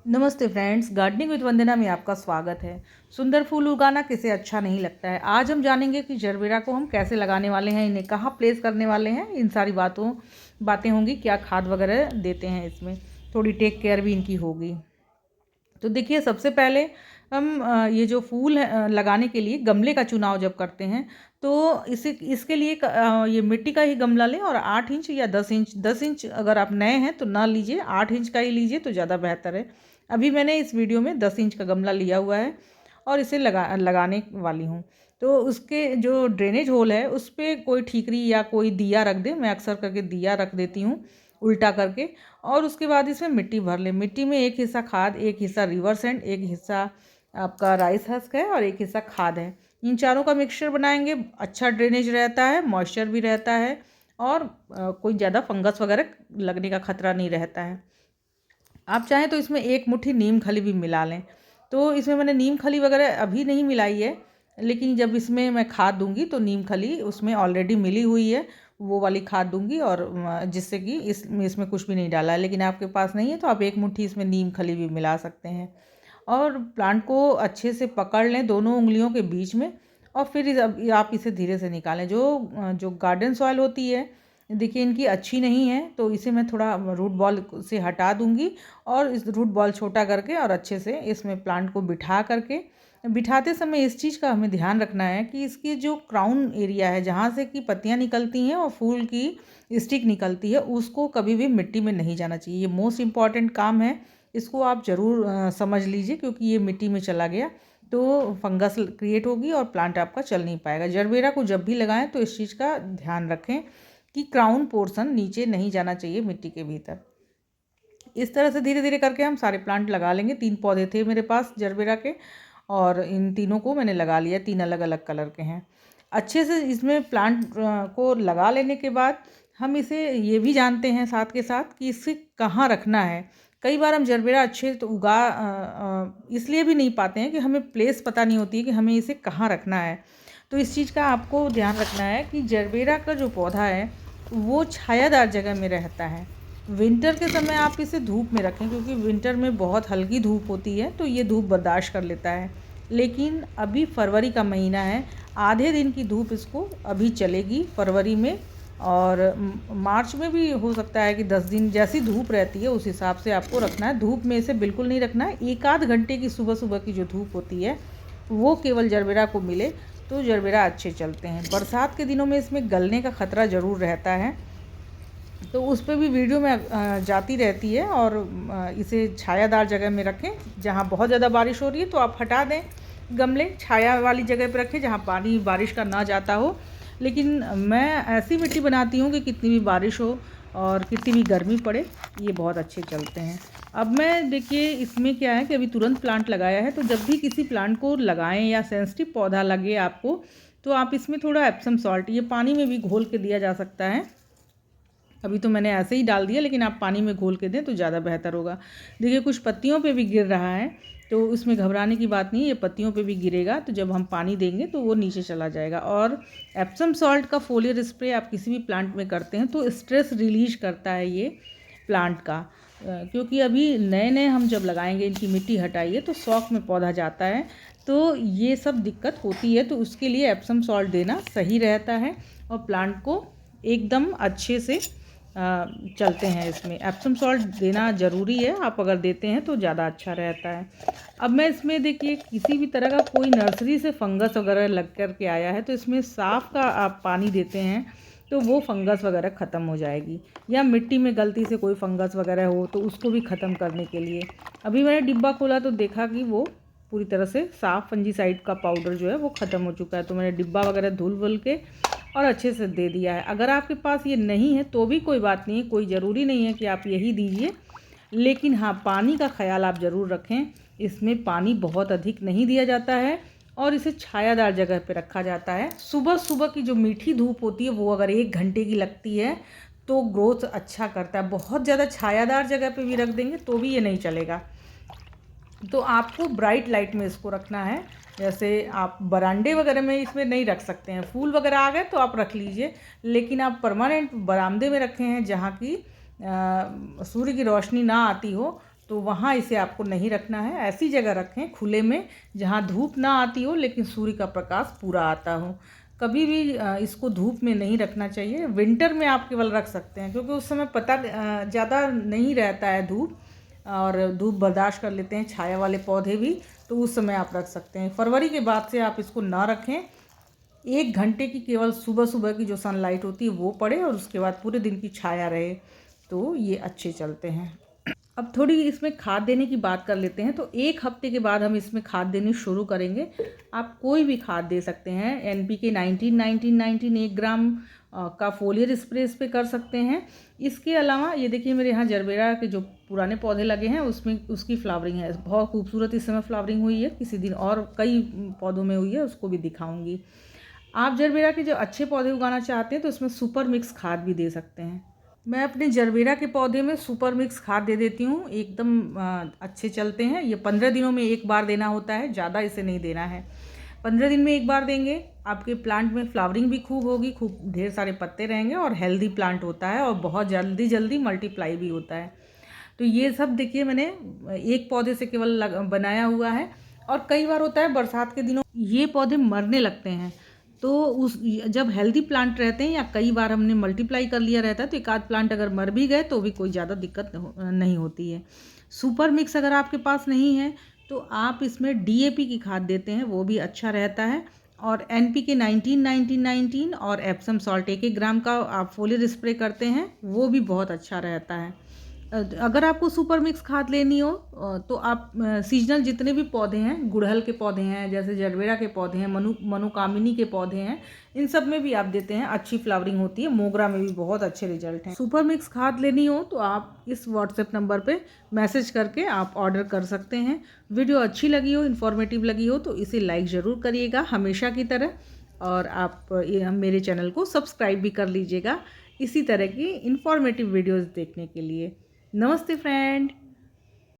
नमस्ते friends, gardening with वंदना में आपका स्वागत है। सुंदर फूल उगाना किसे अच्छा नहीं लगता है। आज हम जानेंगे कि जरबेरा को हम कैसे लगाने वाले हैं, इन्हें कहाँ प्लेस करने वाले हैं। इन सारी बातें होंगी, क्या खाद वगैरह देते हैं इसमें, थोड़ी टेक केयर भी इनकी होगी। तो देखिए, सबसे पहले हम ये जो फूल है लगाने के लिए गमले का चुनाव जब करते हैं तो इसके लिए ये मिट्टी का ही गमला लें और 8 इंच या 10 इंच अगर आप नए हैं तो ना लीजिए, 8 इंच का ही लीजिए तो ज़्यादा बेहतर है। अभी मैंने इस वीडियो में 10 इंच का गमला लिया हुआ है और इसे लगाने वाली हूँ। तो उसके जो ड्रेनेज होल है उस पर कोई ठीकरी या कोई दिया रख दें। मैं अक्सर करके दिया रख देती हूँ उल्टा करके। और उसके बाद इसमें मिट्टी भर लें। मिट्टी में एक हिस्सा खाद, एक हिस्सा रिवर सैंड, एक हिस्सा आपका राइस हस्क है और एक हिस्सा खाद है। इन चारों का मिक्सचर बनाएंगे। अच्छा ड्रेनेज रहता है, मॉइस्चर भी रहता है और कोई ज़्यादा फंगस वगैरह लगने का खतरा नहीं रहता है। आप चाहें तो इसमें एक मुट्ठी नीम खली भी मिला लें। तो इसमें मैंने नीम खली वगैरह अभी नहीं मिलाई है, लेकिन जब इसमें मैं खाद दूंगी तो नीम खली उसमें ऑलरेडी मिली हुई है, वो वाली खाद दूंगी। और जिससे कि इसमें कुछ भी नहीं डाला है, लेकिन आपके पास नहीं है तो आप एक मुट्ठी इसमें नीम खली भी मिला सकते हैं। और प्लांट को अच्छे से पकड़ लें दोनों उंगलियों के बीच में और फिर आप इसे धीरे से निकालें। जो जो गार्डन सॉइल होती है, देखिए इनकी अच्छी नहीं है, तो इसे मैं थोड़ा रूट बॉल से हटा दूंगी और इस रूट बॉल छोटा करके और अच्छे से इसमें प्लांट को बिठाते समय इस चीज़ का हमें ध्यान रखना है कि इसकी जो क्राउन एरिया है, जहाँ से कि पत्तियाँ निकलती हैं और फूल की स्टिक निकलती है, उसको कभी भी मिट्टी में नहीं जाना चाहिए। ये मोस्ट इम्पॉर्टेंट काम है, इसको आप ज़रूर समझ लीजिए, क्योंकि ये मिट्टी में चला गया तो फंगस क्रिएट होगी और प्लांट आपका चल नहीं पाएगा। जरबेरा को जब भी लगाएं तो इस चीज़ का ध्यान रखें कि क्राउन पोर्शन नीचे नहीं जाना चाहिए मिट्टी के भीतर। इस तरह से धीरे धीरे करके हम सारे प्लांट लगा लेंगे। 3 पौधे थे मेरे पास जरबेरा के और इन तीनों को मैंने लगा लिया। 3 अलग अलग कलर के हैं। अच्छे से इसमें प्लांट को लगा लेने के बाद हम इसे ये भी जानते हैं साथ के साथ कि इसे कहाँ रखना है। कई बार हम जरबेरा अच्छे तो इसलिए भी नहीं पाते हैं कि हमें प्लेस पता नहीं होती है कि हमें इसे कहाँ रखना है। तो इस चीज़ का आपको ध्यान रखना है कि जरबेरा का जो पौधा है वो छायादार जगह में रहता है। विंटर के समय आप इसे धूप में रखें, क्योंकि विंटर में बहुत हल्की धूप होती है तो ये धूप बर्दाश्त कर लेता है। लेकिन अभी फरवरी का महीना है, आधे दिन की धूप इसको अभी चलेगी फरवरी में। और मार्च में भी हो सकता है कि 10 दिन जैसी धूप रहती है उस हिसाब से आपको रखना है। धूप में इसे बिल्कुल नहीं रखना है। 1 आध घंटे की सुबह सुबह की जो धूप होती है वो केवल जरबेरा को मिले तो जरबेरा अच्छे चलते हैं। बरसात के दिनों में इसमें गलने का ख़तरा ज़रूर रहता है, तो उस पर भी वीडियो में जाती रहती है। और इसे छायादार जगह में रखें। जहाँ बहुत ज़्यादा बारिश हो रही है तो आप हटा दें गमले, छाया वाली जगह पर रखें जहाँ पानी बारिश का ना जाता हो। लेकिन मैं ऐसी मिट्टी बनाती हूँ कि कितनी भी बारिश हो और कितनी भी गर्मी पड़े, ये बहुत अच्छे चलते हैं। अब मैं देखिए इसमें क्या है कि अभी तुरंत प्लांट लगाया है, तो जब भी किसी प्लांट को लगाएं या सेंसिटिव पौधा लगे आपको, तो आप इसमें थोड़ा एप्सम सॉल्ट, ये पानी में भी घोल के दिया जा सकता है। अभी तो मैंने ऐसे ही डाल दिया, लेकिन आप पानी में घोल के दें तो ज़्यादा बेहतर होगा। देखिए कुछ पत्तियों पे भी गिर रहा है, तो उसमें घबराने की बात नहीं है। ये पत्तियों पे भी गिरेगा तो जब हम पानी देंगे तो वो नीचे चला जाएगा। और एप्सम सॉल्ट का फोलियर स्प्रे आप किसी भी प्लांट में करते हैं तो स्ट्रेस रिलीज करता है ये प्लांट का। क्योंकि अभी नए नए हम जब लगाएंगे, इनकी मिट्टी हटाइए तो शौक में पौधा जाता है, तो ये सब दिक्कत होती है। तो उसके लिए एप्सम सॉल्ट देना सही रहता है और प्लांट को एकदम अच्छे से चलते हैं। इसमें एप्सम सॉल्ट देना ज़रूरी है, आप अगर देते हैं तो ज़्यादा अच्छा रहता है। अब मैं इसमें देखिए किसी भी तरह का कोई नर्सरी से फंगस वगैरह लग कर के आया है तो इसमें साफ़ का आप पानी देते हैं तो वो फंगस वगैरह ख़त्म हो जाएगी। या मिट्टी में गलती से कोई फंगस वगैरह हो तो उसको भी ख़त्म करने के लिए अभी मैंने डिब्बा खोला तो देखा कि वो पूरी तरह से साफ़ फंजीसाइड का पाउडर जो है वो ख़त्म हो चुका है। तो मैंने डिब्बा वगैरह धुल के और अच्छे से दे दिया है। अगर आपके पास ये नहीं है तो भी कोई बात नहीं है, कोई ज़रूरी नहीं है कि आप यही दीजिए। लेकिन हाँ, पानी का ख्याल आप ज़रूर रखें। इसमें पानी बहुत अधिक नहीं दिया जाता है और इसे छायादार जगह पे रखा जाता है। सुबह सुबह की जो मीठी धूप होती है वो अगर 1 घंटे की लगती है तो ग्रोथ अच्छा करता है। बहुत ज़्यादा छायादार जगह पे भी रख देंगे तो भी ये नहीं चलेगा। तो आपको ब्राइट लाइट में इसको रखना है। जैसे आप बरामदे वगैरह में इसमें नहीं रख सकते हैं, फूल वगैरह आ गए तो आप रख लीजिए, लेकिन आप परमानेंट बरामदे में रखे हैं जहाँ की सूर्य की रोशनी ना आती हो तो वहाँ इसे आपको नहीं रखना है। ऐसी जगह रखें खुले में जहाँ धूप ना आती हो लेकिन सूर्य का प्रकाश पूरा आता हो। कभी भी इसको धूप में नहीं रखना चाहिए। विंटर में आप केवल रख सकते हैं क्योंकि उस समय पता ज़्यादा नहीं रहता है धूप, और धूप बर्दाश्त कर लेते हैं छाया वाले पौधे भी, तो उस समय आप रख सकते हैं। फरवरी के बाद से आप इसको ना रखें। 1 घंटे की केवल सुबह सुबह की जो सनलाइट होती है वो पड़े और उसके बाद पूरे दिन की छाया रहे, तो ये अच्छे चलते हैं। अब थोड़ी इसमें खाद देने की बात कर लेते हैं। तो 1 हफ्ते के बाद हम इसमें खाद देनी शुरू करेंगे। आप कोई भी खाद दे सकते हैं। NPK 19 1 ग्राम का फोलियर स्प्रे इस पर कर सकते हैं। इसके अलावा ये देखिए मेरे यहाँ जरबेरा के जो पुराने पौधे लगे हैं उसमें उसकी फ्लावरिंग है, बहुत खूबसूरत इस समय फ्लावरिंग हुई है। किसी दिन और कई पौधों में हुई है, उसको भी दिखाऊंगी। आप जरबेरा के जो अच्छे पौधे उगाना चाहते हैं तो इसमें सुपर मिक्स खाद भी दे सकते हैं। मैं अपने जरबेरा के पौधे में सुपर मिक्स खाद दे देती हूँ, एकदम अच्छे चलते हैं। ये 15 दिनों में एक बार देना होता है, ज़्यादा इसे नहीं देना है। 15 दिन में एक बार देंगे, आपके प्लांट में फ्लावरिंग भी खूब होगी, खूब ढेर सारे पत्ते रहेंगे और हेल्दी प्लांट होता है और बहुत जल्दी जल्दी मल्टीप्लाई भी होता है। तो ये सब देखिए मैंने एक पौधे से केवल बनाया हुआ है। और कई बार होता है बरसात के दिनों ये पौधे मरने लगते हैं, तो उस जब हेल्दी प्लांट रहते हैं या कई बार हमने मल्टीप्लाई कर लिया रहता है तो एक आध प्लांट अगर मर भी गए तो भी कोई ज़्यादा दिक्कत नहीं होती है। सुपर मिक्स अगर आपके पास नहीं है तो आप इसमें DAP की खाद देते हैं, वो भी अच्छा रहता है। और NPK 19 और एप्सम सॉल्ट 1 ग्राम का आप फोलियर स्प्रे करते हैं, वो भी बहुत अच्छा रहता है। अगर आपको सुपर मिक्स खाद लेनी हो तो आप सीजनल जितने भी पौधे हैं, गुड़हल के पौधे हैं, जैसे जरबेरा के पौधे हैं, मनोकामिनी के पौधे हैं, इन सब में भी आप देते हैं, अच्छी फ्लावरिंग होती है। मोगरा में भी बहुत अच्छे रिजल्ट हैं। सुपर मिक्स खाद लेनी हो तो आप इस व्हाट्सएप नंबर पे मैसेज करके आप ऑर्डर कर सकते हैं। वीडियो अच्छी लगी हो, इन्फॉर्मेटिव लगी हो तो इसे लाइक ज़रूर करिएगा हमेशा की तरह, और आप मेरे चैनल को सब्सक्राइब भी कर लीजिएगा इसी तरह की इन्फॉर्मेटिव वीडियोज़ देखने के लिए। नमस्ते फ्रेंड।